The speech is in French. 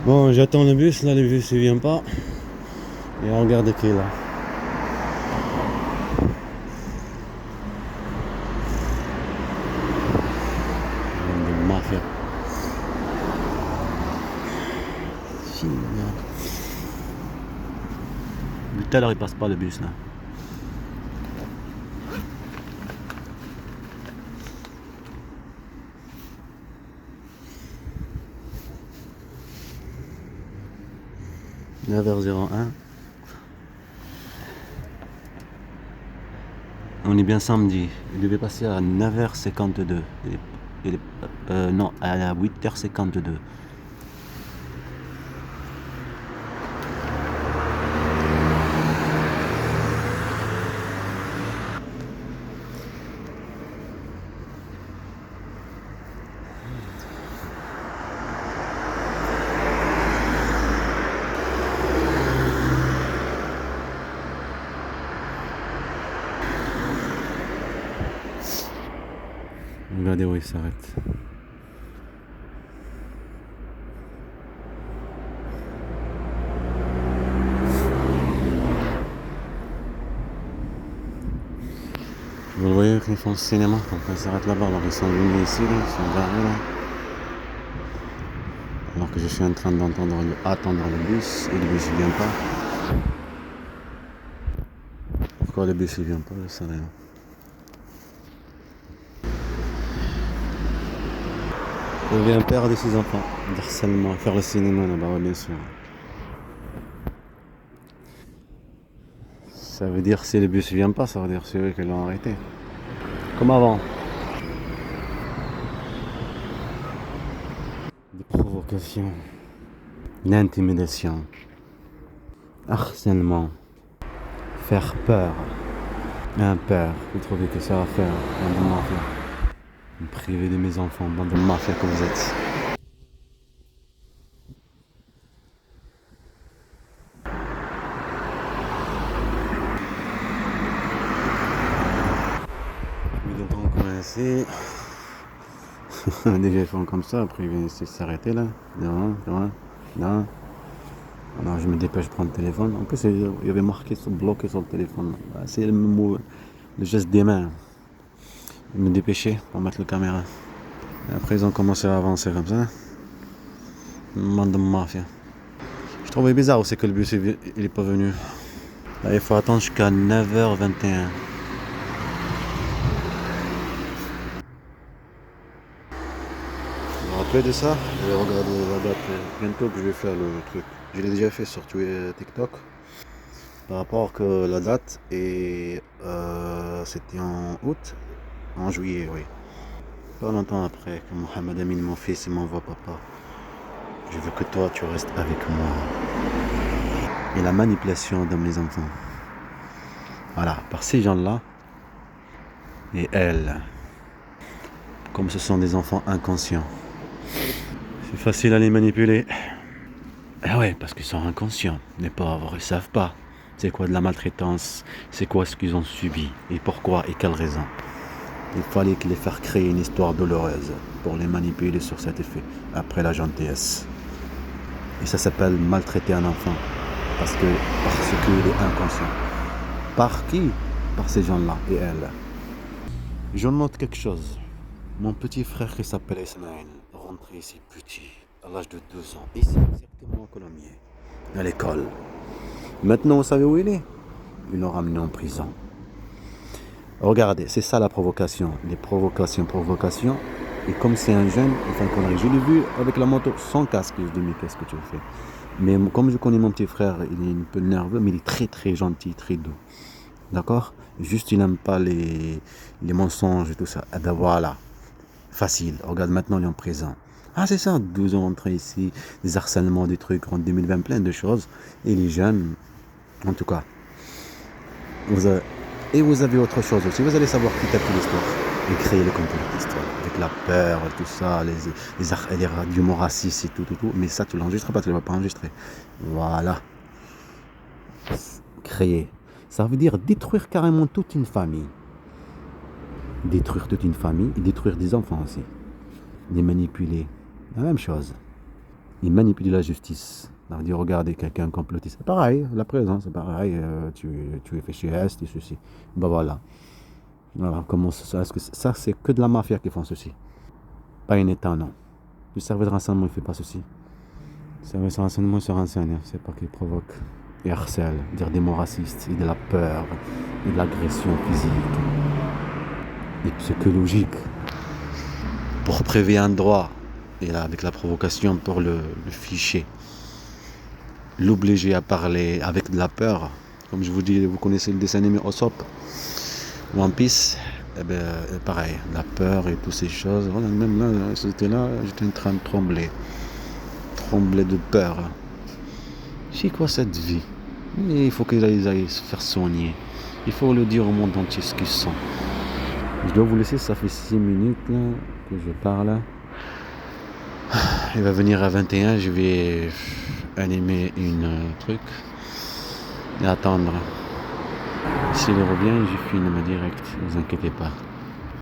Bon, j'attends le bus, là le bus il vient pas. Et regarde qui est là. De mafia. Tout à l'heure il passe pas le bus là. « 9h01. On est bien samedi. Il devait passer à 9h52. Non, à 8h52. Regardez où il s'arrête. Vous voyez qu'ils font le cinéma, donc ils s'arrêtent là-bas, alors ils sont venus ici, là, ils sont garés là. Alors que je suis en train attendre le bus, et le bus il vient pas. Pourquoi le bus il vient pas, je sais rien. Il vient perdre ses enfants, d'harcèlement, faire le cinéma là-bas, bien sûr. Ça veut dire si le bus vient pas, ça veut dire c'est eux qui l'ont arrêté. Comme avant. Des provocations, l'intimidation, harcèlement, faire peur. Un père, vous trouvez que ça va faire, bande de mafia. Me priver de mes enfants, bande de mafia que vous êtes. Ils vont commencer. Déjà ils font comme ça, après ils viennent essayer de s'arrêter là. Non. Alors je me dépêche de prendre le téléphone. En plus il y avait marqué bloqué sur le téléphone. C'est le geste des mains. Je me dépêchais pour mettre la caméra. Et après ils ont commencé à avancer comme ça. Bande de mafia. Je trouvais bizarre aussi que le bus il est pas venu. Là il faut attendre jusqu'à 9h21. Vous vous rappelez de ça? Je vais regarder la date bientôt que je vais faire le truc. Je l'ai déjà fait sur TikTok. Par rapport que la date et c'était en août, en juillet, oui. Pas longtemps après que Mohamed Amin, mon fils, il m'envoie papa. Je veux que toi tu restes avec moi. Et la manipulation de mes enfants. Voilà, par ces gens-là et elle. Comme ce sont des enfants inconscients. C'est facile à les manipuler. Ah ouais, parce qu'ils sont inconscients. Les pauvres, ils savent pas. C'est quoi de la maltraitance? C'est quoi ce qu'ils ont subi? Et pourquoi? Et quelle raison? Il fallait les faire créer une histoire douloureuse pour les manipuler sur cet effet. Après la gentillesse. Et ça s'appelle maltraiter un enfant. Parce qu'il est inconscient. Par qui? Par ces gens-là et elle. Je note quelque chose. Mon petit frère qui s'appelle Ismaël, rentré ici petit, à l'âge de 2 ans, ici exactement à Colomiers, à l'école. Maintenant, vous savez où il est? Ils l'ont ramené en prison. Regardez, c'est ça la provocation. Les provocations. Et comme c'est un jeune, enfin, je l'ai vu avec la moto sans casque, je dis mais qu'est-ce que tu fais? Mais comme je connais mon petit frère, il est un peu nerveux, mais il est très très gentil, très doux. D'accord? Juste il n'aime pas les mensonges et tout ça. Et ben voilà. Facile. Regarde, maintenant, il est en prison. Ah, c'est ça, 12 ans entrés ici, des harcèlements, des trucs, en 2020, plein de choses. Et les jeunes, en tout cas. Et vous avez autre chose aussi. Vous allez savoir petit à petit l'histoire. Et créer le contenu de l'histoire. Avec la peur, tout ça, les arguments racistes et tout. Mais ça, tu l'enregistres pas, tu ne vas pas enregistrer. Voilà. Créer. Ça veut dire détruire carrément toute une famille. Détruire toute une famille et détruire des enfants aussi. Les manipuler. La même chose. Il manipule la justice. Ça veut dire, regardez, quelqu'un complotiste. C'est pareil, la prison, c'est pareil. Tu es fichier, tu ceci. Ben voilà. Voilà, comment ça, est-ce que ça, c'est que de la mafia qui font ceci. Pas un État, non. Le service de renseignement ne fait pas ceci. Le service de renseignement se renseigne, c'est pas qu'il provoque et harcèle, dire des mots racistes, et de la peur, et de l'agression physique et psychologique pour prévenir un droit. Et là, avec la provocation pour le ficher, l'obliger à parler avec de la peur. Comme je vous dis, vous connaissez le dessin animé Usopp, One Piece, eh ben, pareil, la peur et toutes ces choses. Voilà, même là, j'étais en train de trembler de peur. C'est quoi cette vie? Et il faut qu'ils aillent se faire soigner. Il faut le dire au monde entier ce qu'ils sont. Je dois vous laisser, ça fait 6 minutes là, que je parle. Il va venir à 21, je vais animer une truc et attendre. S'il revient, je filme direct, ne vous inquiétez pas.